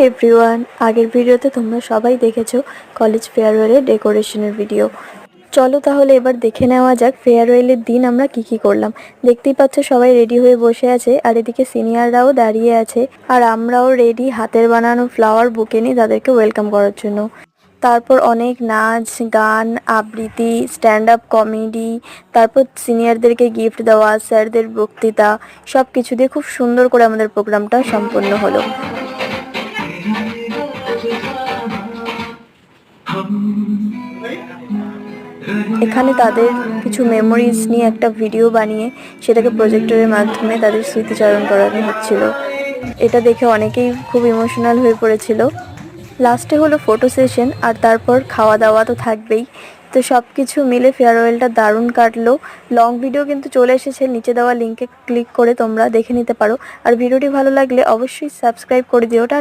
Everyone, আগের ভিডিওতে তোমরা সবাই দেখেছো কলেজ ফেয়ারওয়েলের ডেকোরেশনের ভিডিও। চলো তাহলে এবার দেখে নেওয়া যাক ফেয়ারওয়েলের দিন আমরা কি করলাম। দেখতেই পাচ্ছ সবাই রেডি হয়ে বসে আছে, আর এদিকে সিনিয়ররাও দাঁড়িয়ে আছে, আর আমরাও রেডি হাতের বানানো ফ্লাওয়ার বুকে নিয়ে তাদেরকে ওয়েলকাম করার জন্য। তারপর অনেক নাচ গান, আবৃত্তি, স্ট্যান্ড আপ কমেডি, তারপর সিনিয়রদেরকে গিফট দেওয়া, স্যারদের বক্তৃতা, সব কিছু দিয়ে খুব সুন্দর করে আমাদের প্রোগ্রামটা সম্পন্ন হলো। এখানে তাদের কিছু মেমোরিজ নিয়ে একটা ভিডিও বানিয়ে সেটাকে প্রজেক্টরের মাধ্যমে তাদের স্মৃতিচারণ করানো হচ্ছিল। এটা দেখে অনেকেই খুব ইমোশনাল হয়ে পড়েছিল। লাস্টে হলো ফটো সেশন, আর তারপর খাওয়া দাওয়া তো থাকবেই। তো সব কিছু মিলে ফেয়ারওয়েলটা দারুণ কাটলো। লং ভিডিও কিন্তু চলে এসেছে, নিচে দেওয়া লিঙ্কে ক্লিক করে তোমরা দেখে নিতে পারো। আর ভিডিওটি ভালো লাগলে অবশ্যই সাবস্ক্রাইব করে দিও। টাটা।